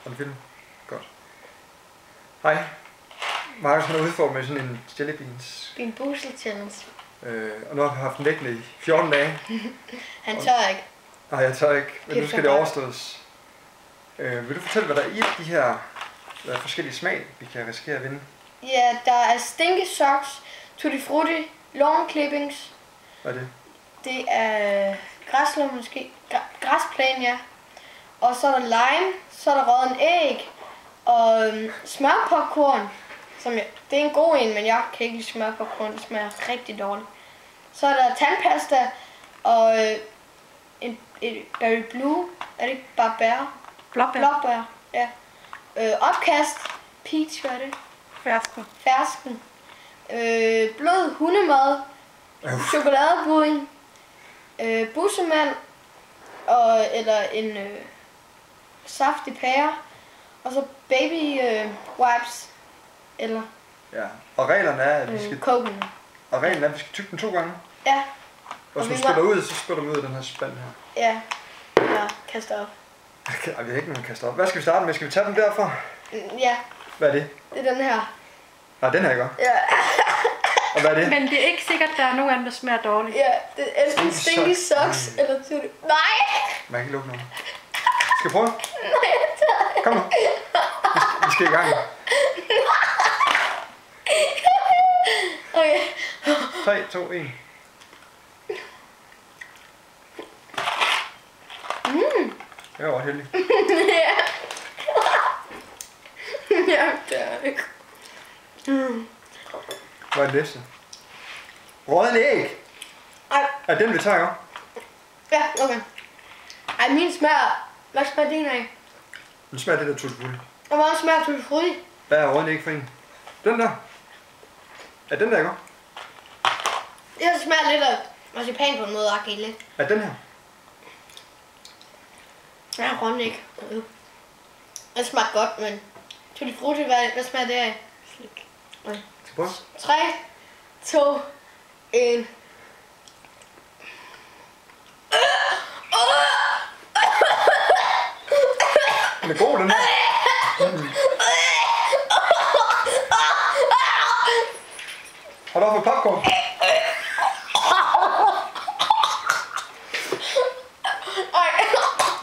Har du film? Godt. Hej. Markus har udfordret med sådan en jelly beans. Bean Boozled challenge. Og nu har vi haft den liggende i 14 dage. Han tør ikke. Nej, jeg tør ikke, men nu skal det overstås. Vil du fortælle, hvad der er i de her forskellige smag, vi kan risikere at vinde? Ja, der er Stinky Socks, Tutti Frutti, Lawn Clippings. Hvad er det? Det er græslå måske. Græsplæne, ja. Og så er der lime, så er der rødden æg og smørpopcorn. Det er en god en, men jeg kan ikke lide smørpopcorn. Det smager rigtig dårligt. Så er der tandpasta og et Berry Blue. Er det ikke bare bær? Blåbær, ja. Opkast. Peach, hvad er det? Fersken. Blød hundemad. Chokoladepudding. Bussemand. Eller en saftig pære. Og så baby wipes. Eller... Ja, og reglerne er, at vi skal... Coconut. Og reglerne er, at vi skal tygge den 2 gange. Ja. Og hvis man spiller ud, så spiller man ud af den her spand her. Ja. Ja, kaster op. Okay, vi har ikke nogen kaster op. Hvad skal vi starte med? Skal vi tage den derfra? Ja. Hvad er det? Det er den her. Nej, den her ikke. Ja. Og hvad er det? Men det er ikke sikkert, at der er nogen af dem, der smager dårligt. Ja, det er enten Stinky Socks eller Tutti. Nej! Man kan ikke lukke noget. Skal vi prøve? Nej, jeg tager det. Kom nu. Vi skal i gang. Okay. 3, 2, 1. Jeg var heldig. Ja. Jeg tager det. Hvad er det næste? Rødden æg. Ej. Er den vi tager, ikke? Ja, okay. Ej, min smager... Hvad smager din af? Den smager det der tutti frutti. Og hvordan smager Tutti Frutti? Hvad er rødden æg for en? Den der. Er den der, ikke? Det her smager lidt af marcipan på en måde, akkurat lidt. Er den her? Ja, rødden ikke. Det smager godt, men... Tutti Frutti, hvad smager det af? Slik. Okay. Skal prøve? 3, 2, 1. Den er god, den her. Har du fået popcorn?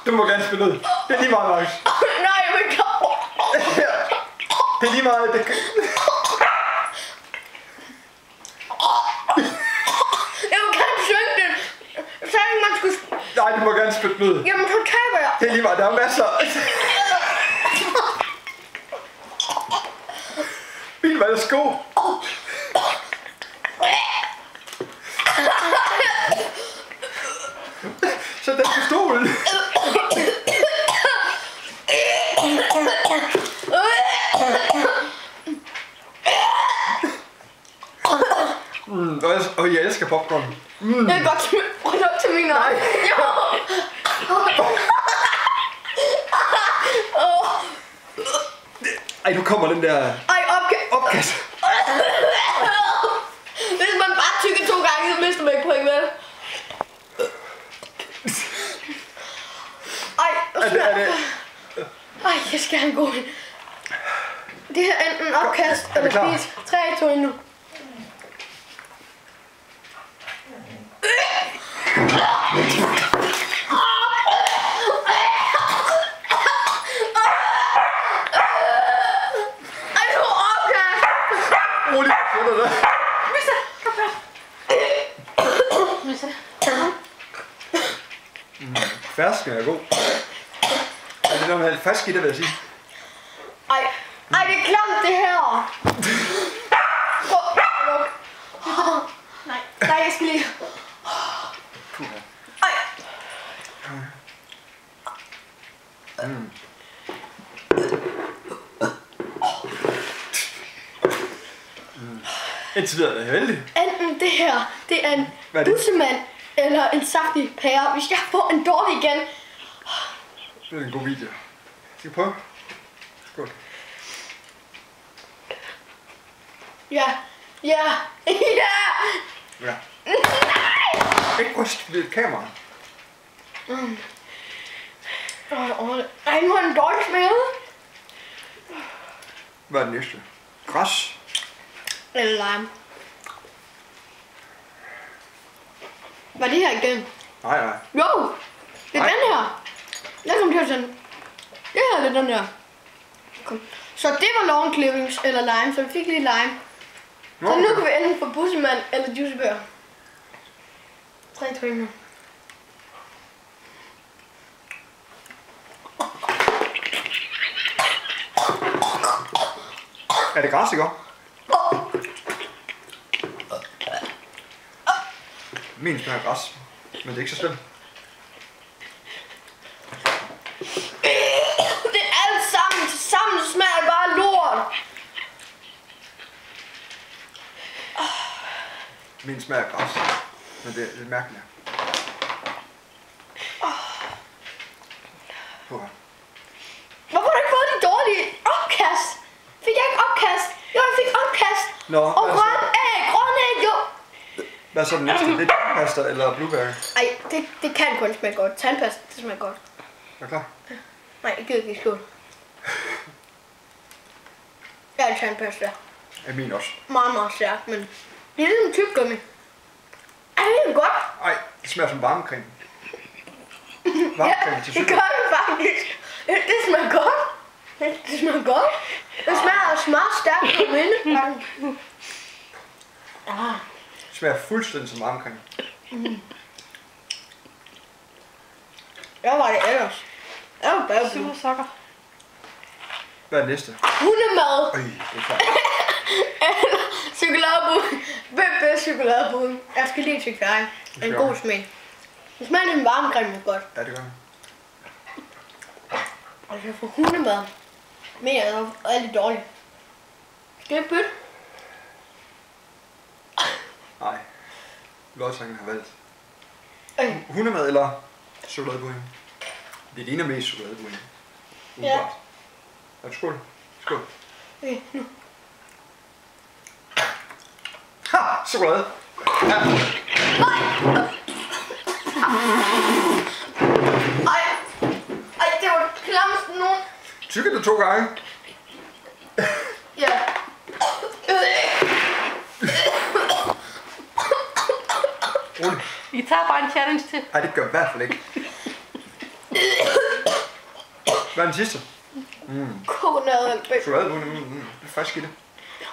Du må gerne spille ud. Det er lige meget, Markus. Nej, jeg vil komme. Det er lige meget. Det... Jeg vil gerne synge den. Så ikke man skulle... Nej, du må gerne spille ud. Jamen, så taber jeg. Det er lige meget. Der er masser. Bil, hvad er sko? Så den på stolen. Og jeg elsker popcorn. Jeg kan godt prøve op til mine øjne. Jo. Ej, nu kommer den der Ej, opkast. Hvis man bare tykker 2 gange, så mister man ikke point, vel? Ej, jeg skal have en god en. Det her er enten opkast eller spis. 3, 2, 1 nu. Fersken er god. Er det noget med alt frisk i det, vil jeg sige? Ej, det er klamt det her. Nej, jeg skal lige. Ej. Indtil videre er jeg heldig. Enten det her, det er en bussemand eller en saftig pære. Hvis jeg får en dårlig igen. Det er en god video. Skal vi prøve? Skål. Ja. Ja. Ja. Ikke ryst ved et kamera. Ej, nu har den dårlig smaget. Hvad er det næste? Græs. Eller lime. Var det her igen? Nej. Jo! Det er Nej. den her. Jeg kom til at sende. Det her er den her. Kom. Så det var long clippings eller lime, så vi fik lige lime. Så nu kan vi enten få bussemand eller juicebør. 3 trimmer. Er det græs, ikke? Min smager græs, men det er ikke så slemt. Det er alt sammen. Sammen smager det bare lort. Min smager græs, men det er lidt mærkeligt. Hvorfor har du ikke fået de dårlige opkast? Fik jeg ikke opkast? Jo, jeg fik opkast. Nå, Og grøn æg, jo. Hvad er så den næste? Lidt pasta eller blueberry? Ej, det kan kun smage godt. Tandpasta, det smager godt. Er du klar? Nej, jeg gider ikke skål. Jeg er tandpasta. Er min også? Meget, meget stærkt, men det er ligesom tyggegummi. Er det godt? Ej, det smager som varmecreme. Varmecreme til det cykel. gør det faktisk. Det smager godt. Det smager godt. Det smager meget stærkt på minde. Det smager fuldstændig som varmecreme. Hvad var det ellers? Jeg var bare Super sokker. Hvad er det næste? hundemad. Øj, det er klart. Chokoladebuden. Bedst chokoladebuden. Jeg skal lige tjekke færdig. En god smag. Det smager lidt varmecreme godt. Ja, det gør det. Og jeg får hundemad. Men jeg er lidt dårlig. Skal jeg bytte? Nej. Lodtrækken har valgt. Hundemad eller chokoladepudding? Det ligner mest chokoladepudding. Ja. Skål. Skål. Okay, nu. Ha! Chokolade. Ja. Ej, det var det klammeste nogen. Tykker du 2 gange? Ja. Rolig. I tager bare en challenge til. Ej, det gør jeg i hvert fald ikke. Hvad er den sidste? Kokonade. Chokoladepudding. Det er frisk i det.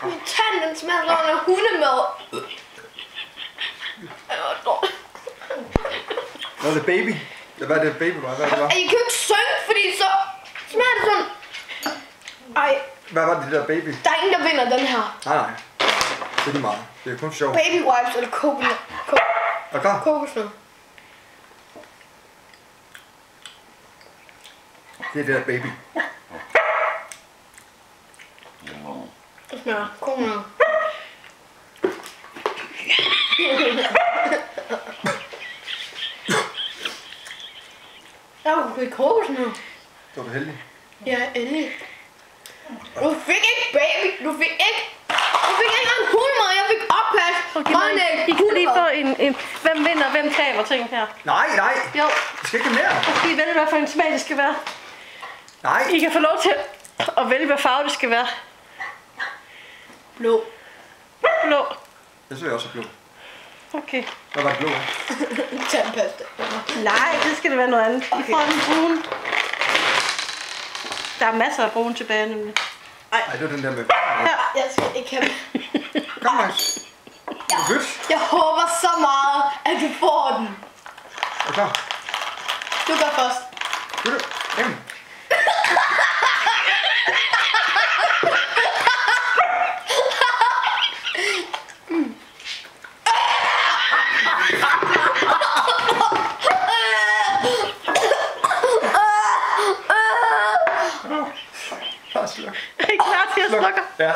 Min tand, den smager sådan af hundemad. Hvad er det, baby? Hvad er det, baby? Hvad er det, var? Ej, I kan jo ikke synge, fordi så smager det sådan. Ej, Hvad var det der baby? der er ingen, der vinder den her. Nej. Det er lige meget. Det er kun sjovt. Baby wipes eller Er du klar? kokosnød. Det er det der baby. Det smager kokosnød. Jeg kunne ikke kokosnød. Så er du heldig. Ja, endelig. Du fik ikke baby. Du fik ikke engang hundemad. Jeg fik opkast. Okay, I kan lige få en hvem vinder, hvem taber ting her. Nej. Jo, Det skal ikke have mere. I vælge, hvad for en smag det skal være. Nej. I kan få lov til at vælge, hvad farve det skal være. Blå. Blå. Det så jeg også er blå. Okay. Hvad var det blå? Tandpasta. Nej, det skal det være noget andet. I Okay. får den brune. Der er masser af brune tilbage nemlig. Nej, det var den der med. Her. Jeg skal ikke have. Kom, Max. Jeg håber så meget, at du får den. Er du klar? Du gør først. Bytte. Jamen. Er I klar til at slukke? Ja.